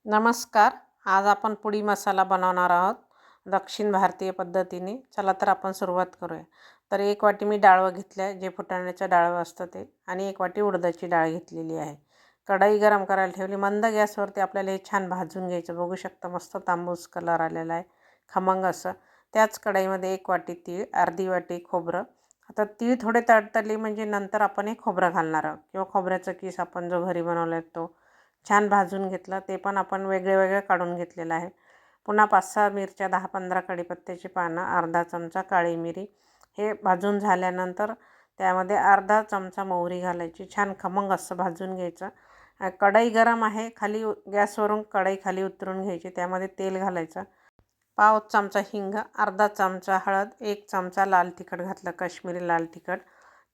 नमस्कार. आज आपण पुडी मसाला बनवणार आहोत दक्षिण भारतीय पद्धतीने. चला तर आपण सुरुवात करूया. तर 1 वाटी मी डाळ घेतली आहे, जे फुटाण्याचं डाळ असतं ते, आणि 1 वाटी उडदाची डाळ घेतलेली आहे. कढई गरम करायला ठेवली. मंद गॅसवरती आपल्याला हे छान भाजून घ्यायचं. बघू शकता मस्त तांबूस कलर आलेला आहे, खमंग असं. त्याच कढईमध्ये 1 वाटी तीळ, अर्धी वाटी खोबरं. आता तीळ थोडे तडतडले म्हणजे नंतर आपण हे खोबरं घालणार आहोत, किंवा खोबऱ्याचा किस आपण जो घरी बनवला आहे तो छान भाजून घेतला. ते पण आपण वेगळे काढून घेतलेलं आहे. पुन्हा 5-6 मिरच्या, 10-15 कढीपत्त्याची पानं, अर्धा चमचा काळी मिरी. हे भाजून झाल्यानंतर त्यामध्ये अर्धा चमचा मोहरी घालायची. छान खमंग असं भाजून घ्यायचं. कढई गरम आहे, खाली गॅसवरून कढई खाली उतरून घ्यायची. त्यामध्ये तेल घालायचं. पाव चमचा हिंग, अर्धा चमचा हळद, 1 चमचा लाल तिखट घातलं, काश्मीरी लाल तिखट.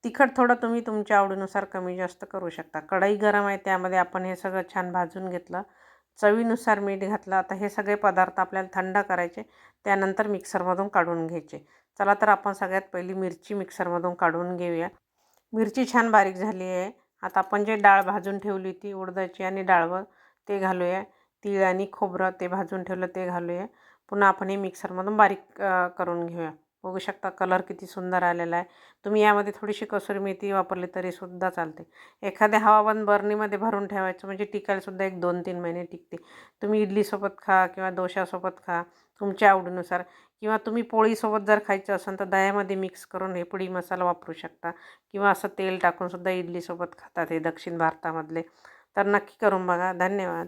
तिखट थोडं तुम्ही तुमच्या आवडीनुसार कमी जास्त करू शकता. कढई गरम आहे, त्यामध्ये आपण हे सगळं छान भाजून घेतलं. चवीनुसार मीठ घातलं. आता हे सगळे पदार्थ आपल्याला थंड करायचे, त्यानंतर मिक्सरमधून काढून घ्यायचे. चला तर आपण सगळ्यात पहिली मिरची मिक्सरमधून काढून घेऊया. मिरची छान बारीक झाली आहे. आता आपण जे डाळ भाजून ठेवली होती उडदाची आणि डाळवं, ते घालूया. तीळ आणि खोबरं ते भाजून ठेवलं ते घालूया. पुन्हा आपण हे मिक्सरमधून बारीक करून घेऊया. बघू शकता कलर किती सुंदर आलेला आहे. तुम्ही यामध्ये थोडीशी कसुरी मेथी वापरली तरीसुद्धा चालते. एखाद्या हवाबंद बरणीमध्ये भरून ठेवायचं, म्हणजे टिकायलासुद्धा 1-2-3 महिने टिकते. तुम्ही इडलीसोबत खा किंवा डोशासोबत खा, तुमच्या आवडीनुसार. किंवा तुम्ही पोळीसोबत जर खायचं असेल तर दह्यामध्ये मिक्स करून हे पुडी मसाला वापरू शकता, किंवा असं तेल टाकूनसुद्धा इडलीसोबत खातात हे दक्षिण भारतामधले. तर नक्की करून बघा. धन्यवाद.